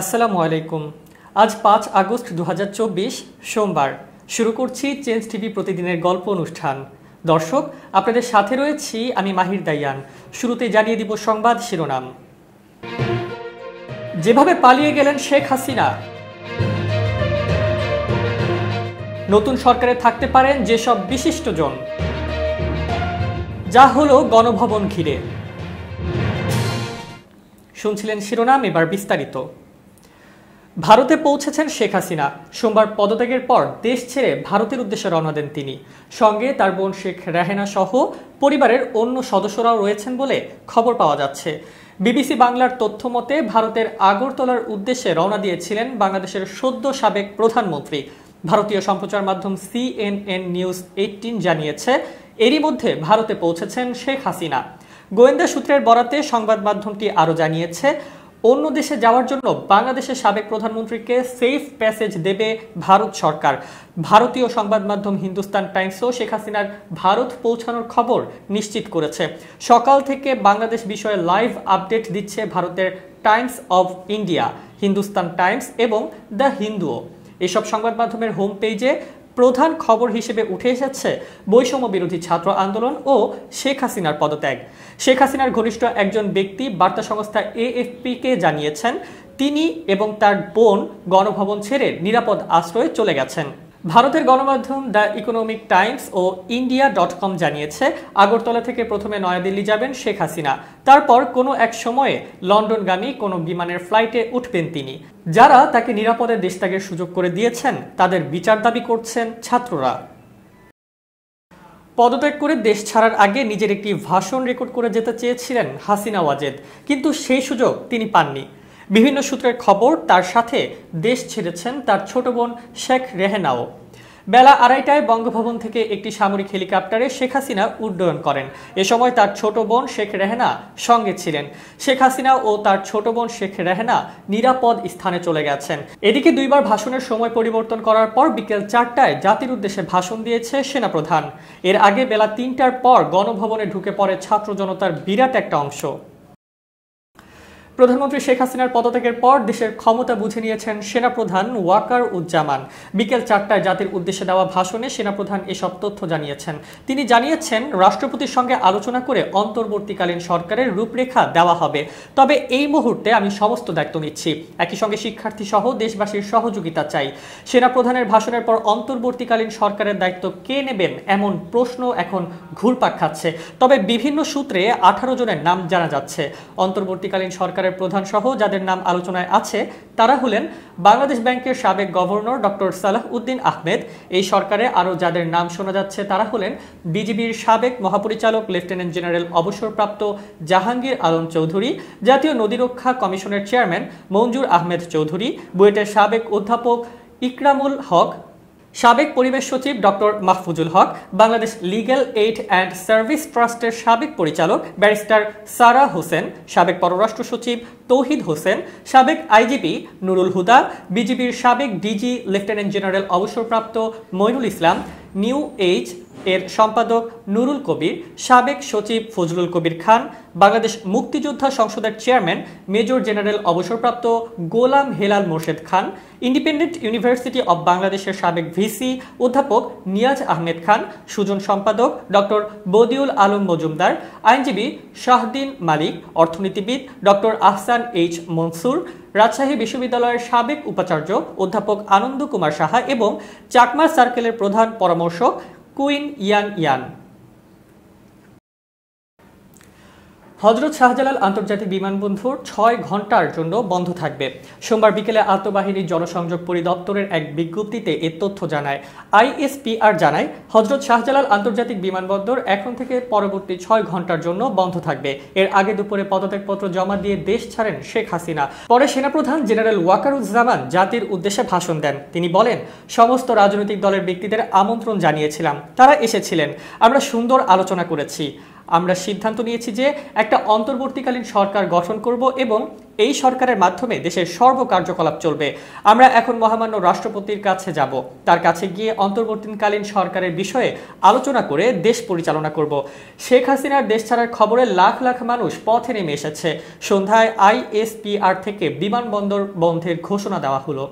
আসসালামু আলাইকুম। আজ ৫ আগস্ট ২০২৪ সোমবার। শুরু করছি চেঞ্জ টিভি প্রতিদিনের গল্প অনুষ্ঠান। দর্শক, আপনাদের সাথে রয়েছি আমি মাহির দাইয়ান। শুরুতে জানিয়ে দিব সংবাদ শিরোনাম। যেভাবে পালিয়ে গেলেন শেখ হাসিনা, নতুন সরকারে থাকতে পারেন যেসব বিশিষ্টজন, যা হলো গণভবন ঘিরে। শুনছিলেন শিরোনাম, এবার বিস্তারিত। ভারতে পৌঁছেছেন শেখ হাসিনা। সোমবার পদত্যাগের পর দেশ ছেড়ে ভারতের উদ্দেশ্যে রওনা দেন তিনি। সঙ্গে তার বোন শেখ রেহেনা সহ পরিবারের অন্য সদস্যরাও রয়েছেন বলে খবর পাওয়া যাচ্ছে। বিবিসি বাংলার তথ্য মতে ভারতের আগরতলার উদ্দেশ্যে রওনা দিয়েছিলেন বাংলাদেশের সদ্য সাবেক প্রধানমন্ত্রী। ভারতীয় সম্প্রচার মাধ্যম CNN নিউজ 18 জানিয়েছে, এরই মধ্যে ভারতে পৌঁছেছেন শেখ হাসিনা। গোয়েন্দা সূত্রের বরাতে সংবাদ মাধ্যমটি আরও জানিয়েছে, অন্য দেশে যাওয়ার জন্য বাংলাদেশের সাবেক প্রধানমন্ত্রীকে সেফ প্যাসেজ দেবে ভারত সরকার। ভারতীয় সংবাদ মাধ্যম হিন্দুস্তান টাইমসও শেখ হাসিনার ভারত পৌঁছানোর খবর নিশ্চিত করেছে। সকাল থেকে বাংলাদেশ বিষয়ে লাইভ আপডেট দিচ্ছে ভারতের Times of India, Hindustan Times এবং দ্য হিন্দুও। এসব সংবাদ মাধ্যমের হোম পেজে প্রধান খবর হিসেবে উঠে এসেছে বৈষম্য বিরোধী ছাত্র আন্দোলন ও শেখ হাসিনার পদত্যাগ। শেখ হাসিনার ঘনিষ্ঠ একজন ব্যক্তি বার্তা সংস্থা AFP-কে জানিয়েছেন, তিনি এবং তার বোন গণভবন ছেড়ে নিরাপদ আশ্রয়ে চলে গেছেন। ভারতের গণমাধ্যম দ্য ইকোনমিক টাইমস ও ইন্ডিয়া.com জানিয়েছে, আগরতলা থেকে প্রথমে নয়াদিল্লি যাবেন শেখ হাসিনা। তারপর কোনো এক সময়ে লন্ডনগামী কোনো বিমানের ফ্লাইটে উঠবেন তিনি। যারা তাকে নিরাপদে দেশত্যাগের সুযোগ করে দিয়েছেন তাদের বিচার দাবি করছেন ছাত্ররা। পদত্যাগ করে দেশ ছাড়ার আগে নিজের একটি ভাষণ রেকর্ড করে যেতে চেয়েছিলেন হাসিনা ওয়াজেদ, কিন্তু সেই সুযোগ তিনি পাননি। বিভিন্ন সূত্রের খবর, তার সাথে দেশ ছেড়েছেন তার ছোট বোন শেখ রেহেনাও। বেলা 2:30টায় বঙ্গভবন থেকে একটি সামরিক হেলিকপ্টারে শেখ হাসিনা উড্ডয়ন করেন। এ সময় তার ছোট বোন শেখ রেহেনা সঙ্গে ছিলেন। শেখ হাসিনা ও তার ছোট বোন শেখ রেহেনা নিরাপদ স্থানে চলে গেছেন। এদিকে দুইবার ভাষণের সময় পরিবর্তন করার পর বিকেল 4টায় জাতির উদ্দেশ্যে ভাষণ দিয়েছে সেনাপ্রধান। এর আগে বেলা 3টার পর গণভবনে ঢুকে পড়ে ছাত্র জনতার বিরাট একটা অংশ। প্রধানমন্ত্রী শেখ হাসিনার পদত্যাগের পর দেশের ক্ষমতা বুঝে নিয়েছেন সেনাপ্রধান ওয়াকার উজ্জামান। বিকেল 4টায় জাতির উদ্দেশ্যে দেওয়া ভাষণে সেনাপ্রধান এসব তথ্য জানিয়েছেন। তিনি জানিয়েছেন, রাষ্ট্রপতির সঙ্গে আলোচনা করে অন্তর্বর্তীকালীন সরকারের রূপরেখা দেওয়া হবে। তবে এই মুহূর্তে আমি সমস্ত দায়িত্ব নিচ্ছি। একই সঙ্গে শিক্ষার্থী সহ দেশবাসীর সহযোগিতা চাই। সেনাপ্রধানের ভাষণের পর অন্তর্বর্তীকালীন সরকারের দায়িত্ব কে নেবেন এমন প্রশ্ন এখন ঘুরপাক খাচ্ছে। তবে বিভিন্ন সূত্রে 18 জনের নাম জানা যাচ্ছে। অন্তর্বর্তীকালীন সরকারের প্রধান সহ যাদের নাম আলোচনায় আছে তারা হলেন বাংলাদেশ ব্যাংকের সাবেক গভর্নর ডক্টর সালাহ উদ্দিন আহমেদ। এই সরকারে আরও যাদের নাম শোনা যাচ্ছে তারা হলেন বিজিবির সাবেক মহাপরিচালক লেফটেন্যান্ট জেনারেল অবসরপ্রাপ্ত জাহাঙ্গীর আলম চৌধুরী, জাতীয় নদীরক্ষা কমিশনের চেয়ারম্যান মঞ্জুর আহমেদ চৌধুরী, বুয়েটের সাবেক অধ্যাপক ইকরামুল হক, সাবেক পরিবেশ সচিব doctor Mahfuzul Haque, Bangladesh legal aid and service ট্রাস্টের সাবেক পরিচালক ব্যারিস্টার সারা হোসেন, সাবেক পররাষ্ট্র সচিব তৌহিদ হোসেন, সাবেক আইজিপি নুরুল হুদা, বিজিবির সাবেক ডিজি লেফটেন্যান্ট জেনারেল অবসরপ্রাপ্ত মইনুল ইসলাম, নিউ এইজ এর সম্পাদক নুরুল কবির, সাবেক সচিব ফজলুল কবির খান, বাংলাদেশ মুক্তিযোদ্ধা সংসদের চেয়ারম্যান মেজর জেনারেল অবসরপ্রাপ্ত গোলাম হেলাল মোর্শেদ খান, ইন্ডিপেন্ডেন্ট ইউনিভার্সিটি অব বাংলাদেশের সাবেক ভিসি অধ্যাপক নিয়াজ আহমেদ খান, সুজন সম্পাদক ডক্টর বদিউল আলম মজুমদার, আইনজীবী শাহদিন মালিক, অর্থনীতিবিদ ডক্টর আহসান এইচ মনসুর, রাজশাহী বিশ্ববিদ্যালয়ের সাবেক উপাচার্য অধ্যাপক আনন্দ কুমার সাহা এবং চাকমা সার্কেলের প্রধান পরামর্শক কুইন ইয়ান ইয়ান। হযরত শাহজালাল আন্তর্জাতিক বিমানবন্দর 6 ঘন্টার জন্য বন্ধ থাকবে। সোমবার বিকেলে আন্তঃবাহিনী জনসংযোগ পরিদপ্তরের এক বিজ্ঞপ্তিতে এ তথ্য জানায়। ISPR জানায়, হযরত শাহজালাল আন্তর্জাতিক বিমানবন্দর এখন থেকে পরবর্তী 6 ঘন্টার জন্য বন্ধ থাকবে। এর আগে দুপুরে পদত্যাগপত্র জমা দিয়ে দেশ ছাড়েন শেখ হাসিনা। পরে সেনাপ্রধান জেনারেল ওয়াকারুজ্জামান জাতির উদ্দেশ্যে ভাষণ দেন। তিনি বলেন, সমস্ত রাজনৈতিক দলের ব্যক্তিদের আমন্ত্রণ জানিয়েছিলাম, তারা এসেছিলেন, আমরা সুন্দর আলোচনা করেছি। আমরা সিদ্ধান্ত নিয়েছি যে একটা অন্তর্বর্তীকালীন সরকার গঠন করব এবং এই সরকারের মাধ্যমে দেশের সর্বকার্যকলাপ চলবে। আমরা এখন মহামান্য রাষ্ট্রপতির কাছে যাব, তার কাছে গিয়ে অন্তর্বর্তীকালীন সরকারের বিষয়ে আলোচনা করে দেশ পরিচালনা করব। শেখ হাসিনার দেশ ছাড়ার খবরে লাখ লাখ মানুষ পথে নেমে এসেছে। সন্ধ্যায় ISPR থেকে বিমানবন্দর বন্ধের ঘোষণা দেওয়া হলো।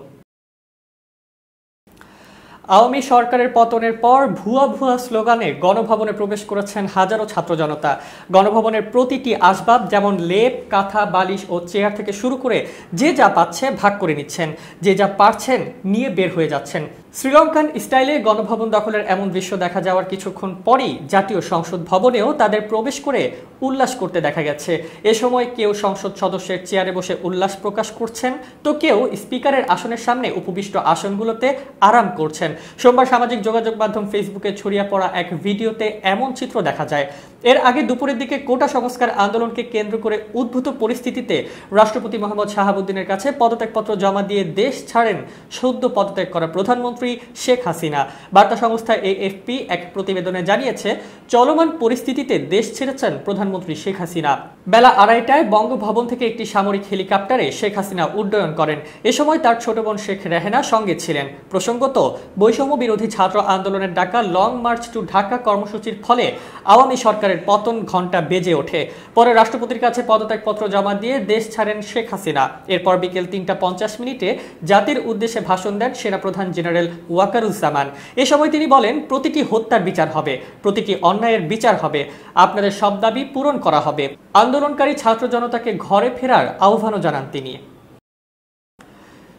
আওয়ামী সরকারের পতনের পর ভুয়া ভুয়া স্লোগানে গণভবনে প্রবেশ করেছেন হাজারো ছাত্র জনতা। গণভবনের প্রতিটি আসবাব যেমন লেপ, কাঁথা, বালিশ ও চেয়ার থেকে শুরু করে যে যা পাচ্ছে ভাগ করে নিচ্ছেন, যে যা পারছেন নিয়ে বের হয়ে যাচ্ছেন। শ্রীলঙ্কান স্টাইলে গণভবন দখলের এমন দৃশ্য দেখা যাওয়ার কিছুক্ষণ পরই জাতীয় সংসদ ভবনেও তাদের প্রবেশ করে উল্লাস করতে দেখা গেছে। এ সময় কেউ সংসদ সদস্যের চেয়ারে বসে উল্লাস প্রকাশ করছেন, তো কেউ স্পিকারের আসনের সামনে উপবিষ্ট আসনগুলোতে আরাম করছেন। সোমবার সামাজিক যোগাযোগ মাধ্যম ফেসবুকে ছড়িয়ে পড়া এক ভিডিওতে এমন চিত্র দেখা যায়। এর আগে দুপুরের দিকে কোটা সংস্কার আন্দোলনকে কেন্দ্র করে উদ্ভূত পরিস্থিতিতে রাষ্ট্রপতি মোহাম্মদ শাহাবুদ্দিনের কাছে পদত্যাগপত্র জমা দিয়ে দেশ ছাড়েন সদ্য পদত্যাগ করা প্রধানমন্ত্রী শেখ হাসিনা। বার্তা সংস্থা AFP এক প্রতিবেদনে জানিয়েছে, চলমান পরিস্থিতিতে দেশ ছেড়েছেন প্রধানমন্ত্রী শেখ হাসিনা। বেলা 2:30টায় বঙ্গভবন থেকে একটি সামরিক হেলিকপ্টারে শেখ হাসিনা উড্ডয়ন করেন। এ সময় তার ছোট বোন শেখ রেহেনা সঙ্গে ছিলেন। প্রসঙ্গত, বৈষম্য বিরোধী ছাত্র আন্দোলনের ডাকা লং মার্চ টু ঢাকা কর্মসূচির ফলে আওয়ামী সরকারের পতন ঘণ্টা বেজে ওঠে। পরে রাষ্ট্রপতির কাছে পদত্যাগপত্র জমা দিয়ে দেশ ছাড়েন শেখ হাসিনা। এরপর বিকেল 3:50 জাতির উদ্দেশ্যে ভাষণ দেন সেনাপ্রধান জেনারেল ওয়াকারুজ্জামান। এ সময় তিনি বলেন, প্রতিটি হত্যার বিচার হবে, প্রতিটি অন্যায়ের বিচার হবে, আপনাদের সব দাবি পূরণ করা হবে। আন্দোলনকারী ছাত্র জনতাকে ঘরে ফেরার আহ্বানও জানান তিনি।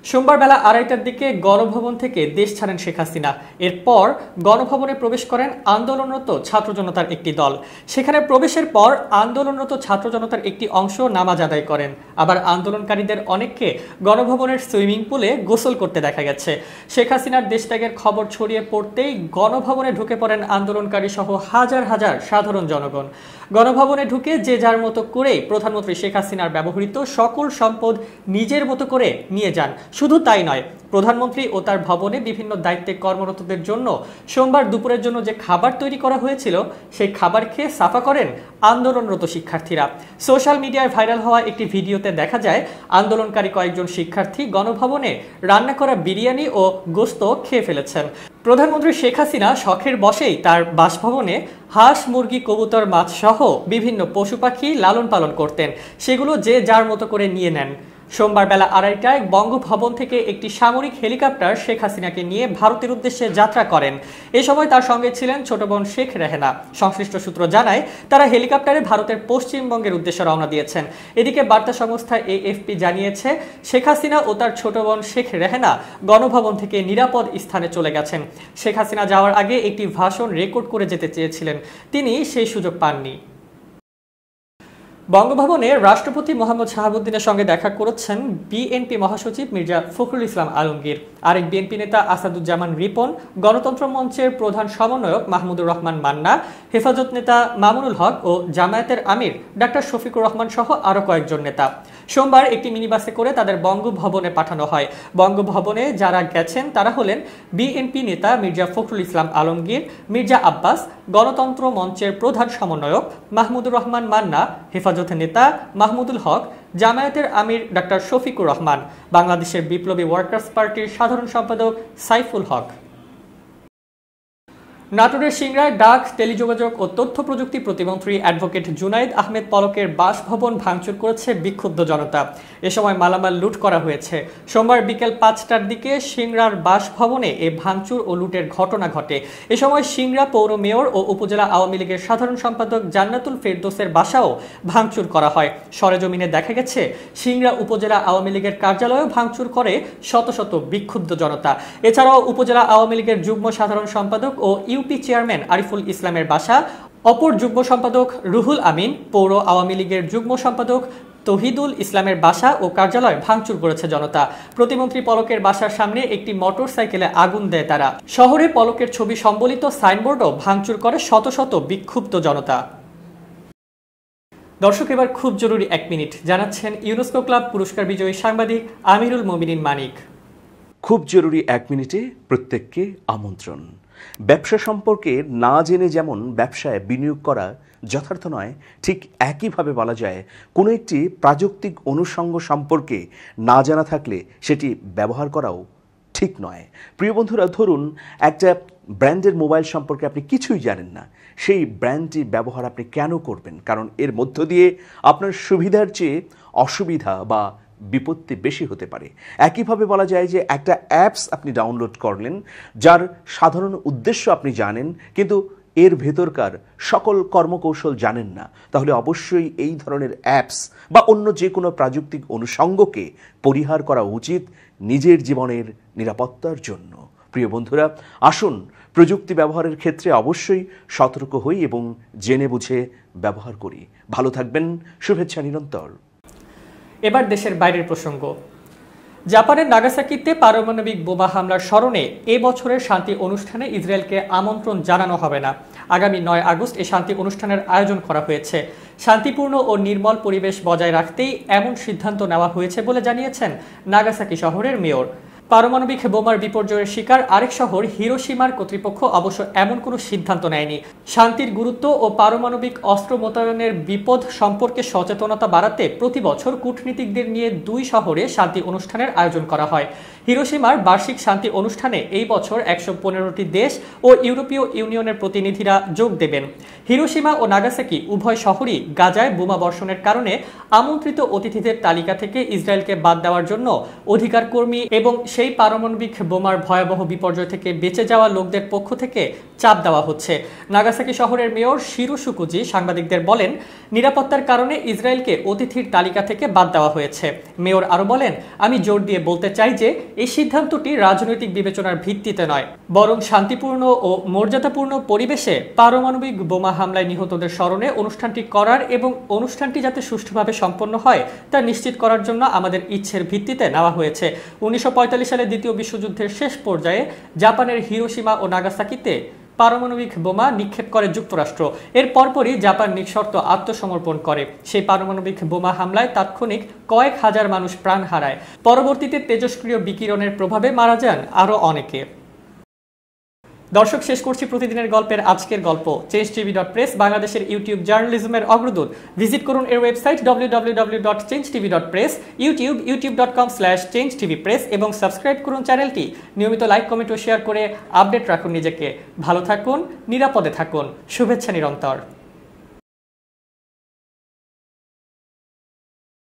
সোমবার বেলা 2:30টার দিকে গণভবন থেকে দেশ ছাড়েন শেখ হাসিনা। এরপর গণভবনে প্রবেশ করেন আন্দোলনরত ছাত্র জনতার একটি দল। সেখানে প্রবেশের পর আন্দোলনরত ছাত্র জনতার একটি অংশ নামাজ আদায় করেন। আবার আন্দোলনকারীদের অনেককে গণভবনের সুইমিং পুলে গোসল করতে দেখা গেছে। শেখ হাসিনার দেশত্যাগের খবর ছড়িয়ে পড়তেই গণভবনে ঢুকে পড়েন আন্দোলনকারী সহ হাজার হাজার সাধারণ জনগণ। গণভবনে ঢুকে যে যার মতো করে প্রধানমন্ত্রী শেখ হাসিনার ব্যবহৃত সকল সম্পদ নিজের মতো করে নিয়ে যান। শুধু তাই নয়, প্রধানমন্ত্রী ও তার ভবনে বিভিন্ন দায়িত্বে কর্মরতদের জন্য সোমবার দুপুরের জন্য যে খাবার তৈরি করা হয়েছিল সেই খাবার খেয়ে সাফা করেন আন্দোলনরত শিক্ষার্থীরা। সোশ্যাল মিডিয়ায় ভাইরাল হওয়া একটি ভিডিওতে দেখা যায় আন্দোলনকারী কয়েকজন শিক্ষার্থী গণভবনে রান্না করা বিরিয়ানি ও গোশত খেয়ে ফেলেছেন। প্রধানমন্ত্রী শেখ হাসিনা শখের বশেই তার বাসভবনে হাঁস, মুরগি, কবুতর, মাছ সহ বিভিন্ন পশু পাখি লালন পালন করতেন। সেগুলো যে যার মতো করে নিয়ে নেন। সোমবার বেলা 2:30টায় বঙ্গভবন থেকে একটি সামরিক হেলিকপ্টার শেখ হাসিনাকে নিয়ে ভারতের উদ্দেশ্যে যাত্রা করেন। এ সময় তার সঙ্গে ছিলেন ছোট বোন শেখ রেহেনা। সংশ্লিষ্ট সূত্র জানায়, তারা হেলিকপ্টারে ভারতের পশ্চিমবঙ্গের উদ্দেশ্যে রওনা দিয়েছেন। এদিকে বার্তা সংস্থা AFP জানিয়েছে, শেখ হাসিনা ও তার ছোট বোন শেখ রেহেনা গণভবন থেকে নিরাপদ স্থানে চলে গেছেন। শেখ হাসিনা যাওয়ার আগে একটি ভাষণ রেকর্ড করে যেতে চেয়েছিলেন, তিনি সেই সুযোগ পাননি। বঙ্গভবনে রাষ্ট্রপতি মোহাম্মদ শাহাবুদ্দিনের সঙ্গে দেখা করেছেন বিএনপি মহাসচিব মির্জা ফখরুল ইসলাম আলমগীর। আরেক বিএনপি নেতা আসাদুজ্জামান রিপন, গণতন্ত্র মঞ্চের প্রধান সমন্বয়ক মাহমুদুর রহমান মান্না, হেফাজত নেতা মামুনুল হক ও জামায়াতের আমির ডাক্তার শফিকুর রহমান সহ আরও কয়েকজন নেতা। সোমবার একটি মিনিবাসে করে তাদের বঙ্গভবনে পাঠানো হয়। বঙ্গভবনে যারা গেছেন তারা হলেন বিএনপি নেতা মির্জা ফখরুল ইসলাম আলমগীর, মির্জা আব্বাস, গণতন্ত্র মঞ্চের প্রধান সমন্বয়ক মাহমুদুর রহমান মান্না, হেফাজতের নেতা মাহমুদুল হক, জামায়াতের আমির ডাক্তার শফিকুর রহমান, বাংলাদেশের বিপ্লবী ওয়ার্কার্স পার্টির সাধারণ সম্পাদক সাইফুল হক। নাটোরের সিংড়ায় ডাক, টেলিযোগাযোগ ও তথ্য প্রযুক্তি প্রতিমন্ত্রী অ্যাডভোকেট জুনাইদ আহমেদ পলকের বাসভবন ভাঙচুর করেছে বিক্ষুব্ধ জনতা। এ সময় মালামাল লুট করা হয়েছে। সোমবার বিকেল 5টার দিকে সিংড়ার বাসভবনে এ ভাঙচুর ও লুটের ঘটনা ঘটে। এ সময় সিংড়া পৌর মেয়র ও উপজেলা আওয়ামী লীগের সাধারণ সম্পাদক জান্নাতুল ফেরদৌসের বাসাও ভাঙচুর করা হয়। সরেজমিনে দেখা গেছে, সিংড়া উপজেলা আওয়ামী লীগের কার্যালয়েও ভাঙচুর করে শত শত বিক্ষুব্ধ জনতা। এছাড়াও উপজেলা আওয়ামী লীগের যুগ্ম সাধারণ সম্পাদক ও ইউপি চেয়ারম্যান আরিফুল ইসলামের বাসা, অপর যুগ্ম সম্পাদক রুহুল আমিন, পৌর আওয়ামী লীগের যুগ্ম সম্পাদক তহিদুল ইসলামের বাসা ও কার্যালয় ভাঙচুর করেছে জনতা। প্রতিমন্ত্রী পলকের বাসার সামনে একটি মোটর সাইকেলে আগুন দেয় তারা। শহরে পলকের ছবি সম্বলিত সাইনবোর্ডও ভাঙচুর করে শত শত বিক্ষুব্ধ জনতা। দর্শক, এবার খুব জরুরি 1 মিনিট জানাচ্ছেন ইউনেস্কো ক্লাব পুরস্কার বিজয়ী সাংবাদিক আমিরুল মোমিনিন মানিক। খুব জরুরি 1 মিনিটে প্রত্যেককে আমন্ত্রণ। ব্যবসা সম্পর্কে না জেনে যেমন ব্যবসায় বিনিয়োগ করা যথার্থ নয়, ঠিক একইভাবে বলা যায় কোনো একটি প্রাযুক্তিক অনুষঙ্গ সম্পর্কে না জানা থাকলে সেটি ব্যবহার করাও ঠিক নয়। প্রিয় বন্ধুরা, ধরুন একটা ব্র্যান্ডের মোবাইল সম্পর্কে আপনি কিছুই জানেন না, সেই ব্র্যান্ডটি ব্যবহার আপনি কেন করবেন? কারণ এর মধ্য দিয়ে আপনার সুবিধার চেয়ে অসুবিধা বা বিপত্তি বেশি হতে পারে। একইভাবে বলা যায় যে একটা অ্যাপস আপনি ডাউনলোড করলেন, যার সাধারণ উদ্দেশ্য আপনি জানেন, কিন্তু এর ভেতরকার সকল কর্মকৌশল জানেন না, তাহলে অবশ্যই এই ধরনের অ্যাপস বা অন্য যে কোনো প্রাযুক্তিক অনুষঙ্গকে পরিহার করা উচিত নিজের জীবনের নিরাপত্তার জন্য। প্রিয় বন্ধুরা, আসুন প্রযুক্তি ব্যবহারের ক্ষেত্রে অবশ্যই সতর্ক হই এবং জেনে বুঝে ব্যবহার করি। ভালো থাকবেন, শুভেচ্ছা নিরন্তর। এবার দেশের বাইরের প্রসঙ্গ। জাপানের নাগাসাকিতে পারমাণবিক বোমা হামলার স্মরণে এ বছরের শান্তি অনুষ্ঠানে ইসরায়েলকে আমন্ত্রণ জানানো হবে না। আগামী 9 আগস্ট এই শান্তি অনুষ্ঠানের আয়োজন করা হয়েছে। শান্তিপূর্ণ ও নির্মল পরিবেশ বজায় রাখতেই এমন সিদ্ধান্ত নেওয়া হয়েছে বলে জানিয়েছেন নাগাসাকি শহরের মেয়র। পারমাণবিক বোমার বিপর্যয়ের শিকার আরেক শহর হিরোশিমার কর্তৃপক্ষ অবশ্য এমন কোনো সিদ্ধান্ত নেয়নি। শান্তির গুরুত্ব ও পারমাণবিক অস্ত্র মোতায়েনের বিপদ সম্পর্কে সচেতনতা বাড়াতে প্রতি বছর কূটনীতিকদের নিয়ে 2 শহরে শান্তি অনুষ্ঠানের আয়োজন করা হয়। হিরোশিমার বার্ষিক শান্তি অনুষ্ঠানে এই বছর 115টি দেশ ও ইউরোপীয় ইউনিয়নের প্রতিনিধিরা যোগ দেবেন। হিরোশিমা ও নাগাসাকি উভয় শহরই গাজায় বোমা বর্ষণের কারণে আমন্ত্রিত অতিথিদের তালিকা থেকে ইসরায়েলকে বাদ দেওয়ার জন্য অধিকার কর্মী এবং সেই পারমাণবিক বোমার ভয়াবহ বিপর্যয় থেকে বেঁচে যাওয়া লোকদের পক্ষ থেকে চাপ দেওয়া হচ্ছে। নাগাসাকি শহরের মেয়র শিরো সুকুজি সাংবাদিকদের বলেন, নিরাপত্তার কারণে ইসরায়েলকে অতিথির তালিকা থেকে বাদ দেওয়া হয়েছে। মেয়র আরো বলেন, আমি জোর দিয়ে বলতে চাই যে এই সিদ্ধান্তটি রাজনৈতিক বিবেচনার ভিত্তিতে নয়, বরং শান্তিপূর্ণ ও মর্যাদাপূর্ণ পরিবেশে পারমাণবিক বোমা হামলায় নিহতদের স্মরণে অনুষ্ঠানটি করার এবং অনুষ্ঠানটি যাতে সুষ্ঠুভাবে সম্পন্ন হয় তা নিশ্চিত করার জন্য আমাদের ইচ্ছের ভিত্তিতে নেওয়া হয়েছে। 1945 সালে দ্বিতীয় বিশ্বযুদ্ধের শেষ পর্যায়ে জাপানের হিরোশিমা ও নাগাসাকিতে পারমাণবিক বোমা নিক্ষেপ করে যুক্তরাষ্ট্র। এর পরপরই জাপান নিঃশর্ত আত্মসমর্পণ করে। সেই পারমাণবিক বোমা হামলায় তাৎক্ষণিক কয়েক হাজার মানুষ প্রাণ হারায়। পরবর্তীতে তেজস্ক্রিয় বিকিরণের প্রভাবে মারা যান আরও অনেকে। দর্শক, শেষ করছি প্রতিদিনের গল্পের আজকের গল্প। changetv.press বাংলাদেশের ইউটিউব জার্নালিজমের অগ্রদূত। ভিজিট করুন এর ওয়েবসাইট www.changetv.press, ইউটিউব youtube.com/changetvpress এবং সাবস্ক্রাইব করুন চ্যানেলটি। নিয়মিত লাইক, কমেন্ট ও শেয়ার করে আপডেট রাখুন নিজেকে। ভালো থাকুন, নিরাপদে থাকুন। শুভেচ্ছা নিরন্তর।